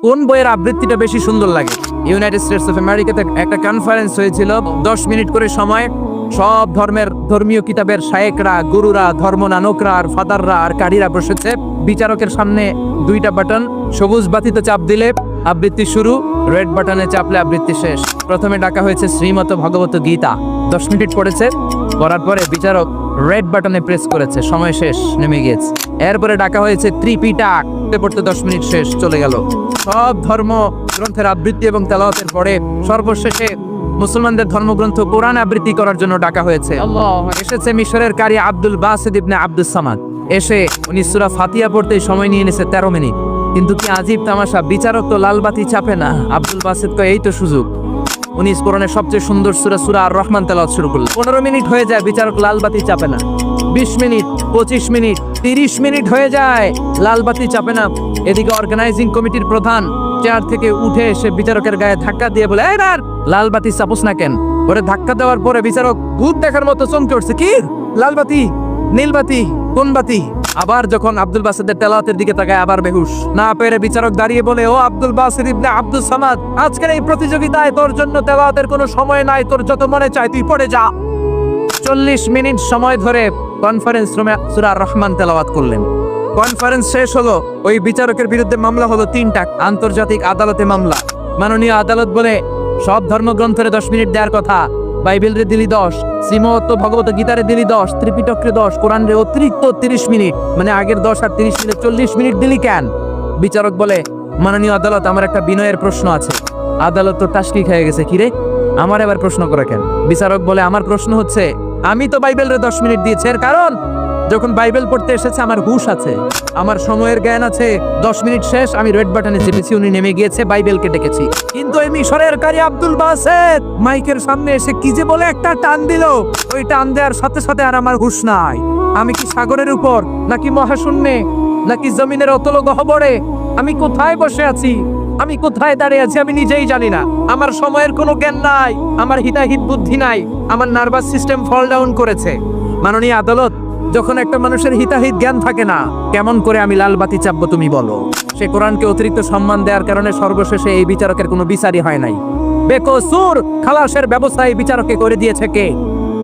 কোন বইয়ের আবৃত্তিটা বেশি সুন্দর লাগে? ইউনাইটেড স্টেটস অফ আমেরিকাতে একটা কনফারেন্স হয়েছিল, 10 মিনিট করে সময়, সব ধর্মীয় কিতাবের শায়েকরা, গুরুরা, ধর্মনানকরা আর ফাদাররা আর কারীরা বসেছে। বিচারকের সামনে 2টা বাটন, সবুজ বাতিতে চাপ দিলে আবৃত্তি শুরু, রেড বাটনে চাপলে আবৃত্তি শেষ। প্রথমে ডাকা হয়েছে শ্রীমত ভগবত গীতা, 10 মিনিট পড়েছে, করার পরে বিচারক রেড বাটনে প্রেস করেছে, সময় শেষ, নেমে গিয়েছে। এরপরে ডাকা হয়েছে ত্রিপিটক, পড়তে 10 মিনিট শেষ, চলে গেল। সব ধর্ম গ্রন্থের আবৃত্তি এবং তেলাওয়াতের পরে সর্বশেষে মুসলমানদের ধর্মগ্রন্থ কোরআন আবৃত্তি করার জন্য ডাকা হয়েছে। এসেছে মিশরের কারি আব্দুল বাসিত ইবনে আব্দুস সামাদ, এসে উনি সূরা ফাতিহা পড়তে সময় নিয়ে নিয়েছে 13 মিনিট। কিন্তু কি আজীব তামাশা, বিচারক তো লালবাতি চাপে না। আব্দুল বাসিত কয় এই তো সুযোগ, উনি কোরআনের সবচেয়ে সুন্দর সূরা আর রহমান তেলাওয়াত শুরু করলেন। 15 মিনিট হয়ে যায়, বিচারক লালবাতি চাপে না। 20 মিনিট, 25 মিনিট, 30 মিনিট হয়ে যায়, লালবাতি চাপে না। এদিকে অর্গানাইজিং কমিটির প্রধান চেয়ার থেকে উঠে এসে বিচারকের গায়ে ধাক্কা দিয়ে বলে, এই না, লালবাতি চাপোস না কেন? ওরে ধাক্কা দেওয়ার পরে বিচারক ভূত দেখার মতো চমকে উঠছে, কি লালবাতি, নীলবাতি, কোন বাতি? আবার যখন আব্দুল বাসিদের তেলাওয়াতের দিকে তাকায়, আবার বেহুশ। না পেরে বিচারক দাঁড়িয়ে বলে, ও আব্দুল বাসিত ইবনে আব্দুস সামাদ, আজকের এই প্রতিযোগিতায় তোর জন্য তেলাওয়াতের কোনো সময় নাই, তোর যত মনে চায় তুই পড়ে যা। 40 মিনিট সময় ধরে কনফারেন্স রুমে সূরা আর রহমান তেলাওয়াত করলেন। কনফারেন্স শেষ হলো, ওই বিচারকের বিরুদ্ধে মামলা হলো 3টা, আন্তর্জাতিক আদালতে মামলা। মাননীয় আদালত বলে, সব ধর্মগ্রন্থের 10 মিনিট দেওয়ার কথা, বাইবেলরে দিলি 10, শ্রীমত ভগবত গীতারে দিলি 10, ত্রিপিটকরে 10, কোরআনরে অতিরিক্ত 30 মিনিট, মানে আগের 10 আর 30 মিনিট 40 মিনিট দিলি কেন? বিচারক বলে, মাননীয় আদালত, আমার একটা বিনয়ের প্রশ্ন আছে। আদালত তো টাসকি খেয়ে গেছে, কিরে আমার এবার প্রশ্ন করে কেন? বিচারক বলে, আমার প্রশ্ন হচ্ছে, আমি তো বাইবেলরে 10 মিনিট দিয়েছি, এর কারণ যখন বাইবেল পড়তে এসেছে আমার হুশ আছে, আমার সময়ের জ্ঞান আছে। 10 মিনিট শেষ, আমি রেড বাটনে চেপেছি, উনি নেমে গিয়েছে, বাইবেলকে ডেকেছি। কিন্তু এই মিশরের কারি আব্দুল বাসিত মাইকের সামনে এসে কি যে বলে একটা টান দিল, ওই টান দেওয়ার সাথে সাথে আর আমার হুশ নাই। আমি কি সাগরের উপর, নাকি মহাশূন্যে, নাকি জমিনের অতল গহ্বরে? আমি কোথায় বসে আছি, আমি কোথায় দাঁড়িয়ে আছি, আমি নিজেই জানি না। আমার সময়ের কোনো জ্ঞান নাই, আমার হিতাহিত বুদ্ধি নাই, আমার নার্ভাস সিস্টেম ফল ডাউন করেছে। মাননীয় আদালত, যখন একটা মানুষের হিতাহিত জ্ঞান থাকে না, কেমন করে আমি লালবাতি চাপবো তুমি বলো? সে কোরআনকে অতিরিক্ত সম্মান দেওয়ার কারণে সর্বশেষে এই বিচারকের কোনো বিচারই হয় নাই। বেকসুর খালাসের ব্যবস্থা এই বিচারকে করে দিয়েছে কে?